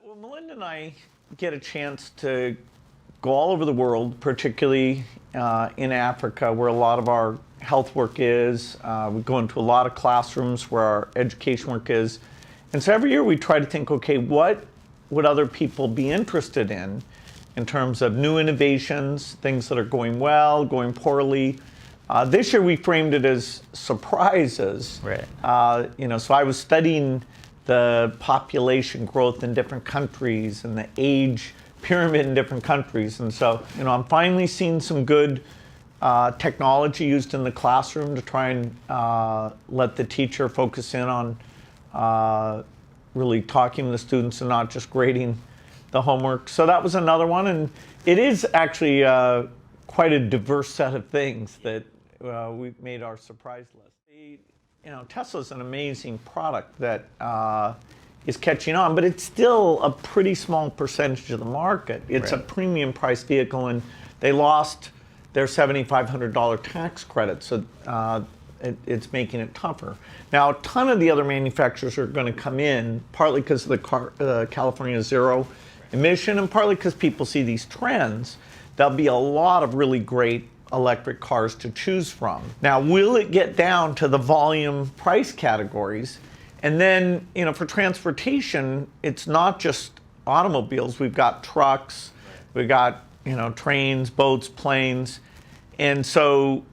Well, Melinda and I get a chance to go all over the world, particularly in Africa, where a lot of our health work is. We go into a lot of classrooms where our education work is. And so every year we try to think, okay, what would other people be interested in terms of new innovations, things that are going well, going poorly. This year we framed it as surprises. Right. So I was studying the population growth in different countries and the age pyramid in different countries. And so, I'm finally seeing some good technology used in the classroom to try and let the teacher focus in on really talking to the students and not just grading the homework. So that was another one. And it is actually quite a diverse set of things that we've made our surprise list. Tesla's an amazing product that is catching on, but it's still a pretty small percentage of the market. It's a premium price vehicle, and they lost their $7,500 tax credit, so it's making it tougher. Now, a ton of the other manufacturers are going to come in, partly because of the California zero emission, and partly because people see these trends. There'll be a lot of really great electric cars to choose from. Now, will it get down to the volume price categories? And then, for transportation, it's not just automobiles. We've got trucks, we've got, trains, boats, planes. And so,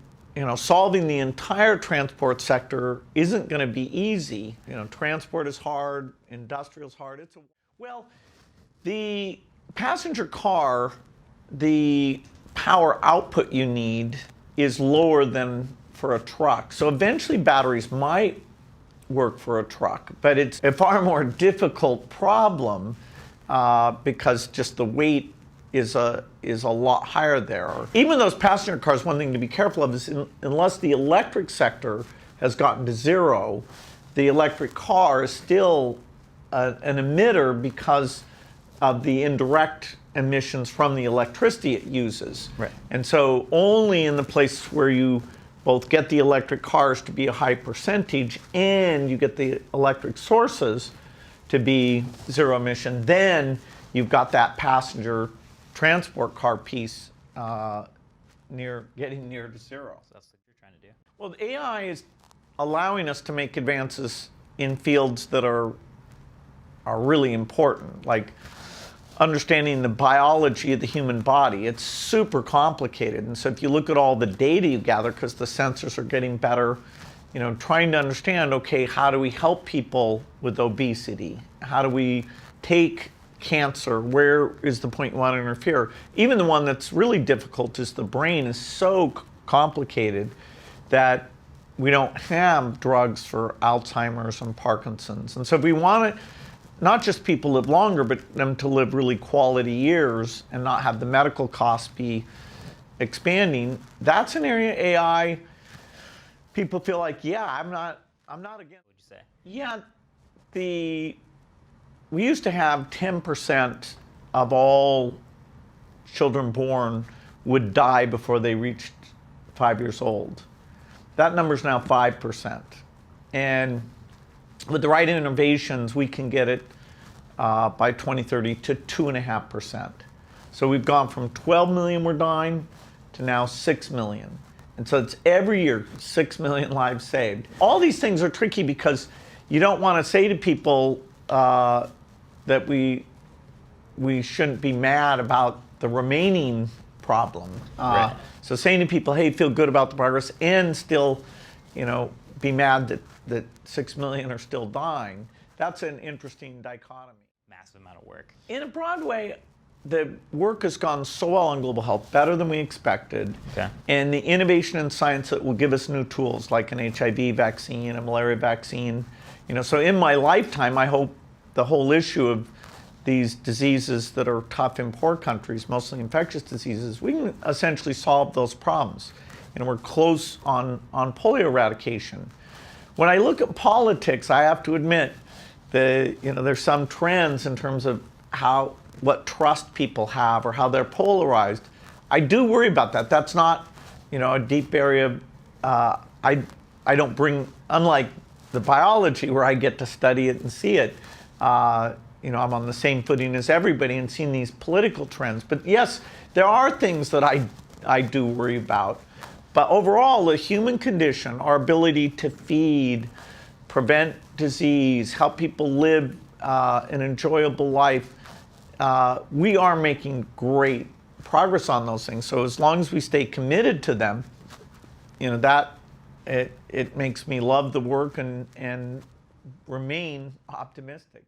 solving the entire transport sector isn't going to be easy. Transport is hard, industrial is hard. The passenger car, the power output you need is lower than for a truck. So eventually batteries might work for a truck, but it's a far more difficult problem because just the weight is a lot higher there. Even those passenger cars, one thing to be careful of is unless the electric sector has gotten to zero, the electric car is still an emitter because of the indirect emissions from the electricity it uses. Right. And so only in the place where you both get the electric cars to be a high percentage and you get the electric sources to be zero emission, then you've got that passenger transport car piece getting near to zero. So that's what you're trying to do. Well, AI is allowing us to make advances in fields that are really important, like understanding the biology of the human body. It's super complicated. And so if you look at all the data you gather, because the sensors are getting better, trying to understand, okay, how do we help people with obesity? How do we take cancer? Where is the point you want to interfere? Even the one that's really difficult is the brain is so complicated that we don't have drugs for Alzheimer's and Parkinson's. And so if we want to not just people live longer, but them to live really quality years and not have the medical costs be expanding, that's an area AI, people feel like, yeah, I'm not against. What'd you say? Yeah, we used to have 10% of all children born would die before they reached 5 years old. That number's now 5%. And with the right innovations, we can get it by 2030 to 2.5%. So we've gone from 12 million we're dying to now 6 million. And so it's every year 6 million lives saved. All these things are tricky because you don't want to say to people that we shouldn't be mad about the remaining problem. Right. So saying to people, hey, feel good about the progress and still, be mad that 6 million are still dying, that's an interesting dichotomy. Massive amount of work. In a broad way, the work has gone so well on global health, better than we expected. Okay. And the innovation in science that will give us new tools like an HIV vaccine, a malaria vaccine. So in my lifetime, I hope the whole issue of these diseases that are tough in poor countries, mostly infectious diseases, we can essentially solve those problems. We're close on polio eradication. When I look at politics, I have to admit that there's some trends in terms of what trust people have or how they're polarized. I do worry about that. That's not a deep area. I don't bring, unlike the biology where I get to study it and see it, I'm on the same footing as everybody and seeing these political trends. But yes, there are things that I do worry about. But overall, the human condition, our ability to feed, prevent disease, help people live an enjoyable life, we are making great progress on those things. So as long as we stay committed to them, that it makes me love the work and remain optimistic.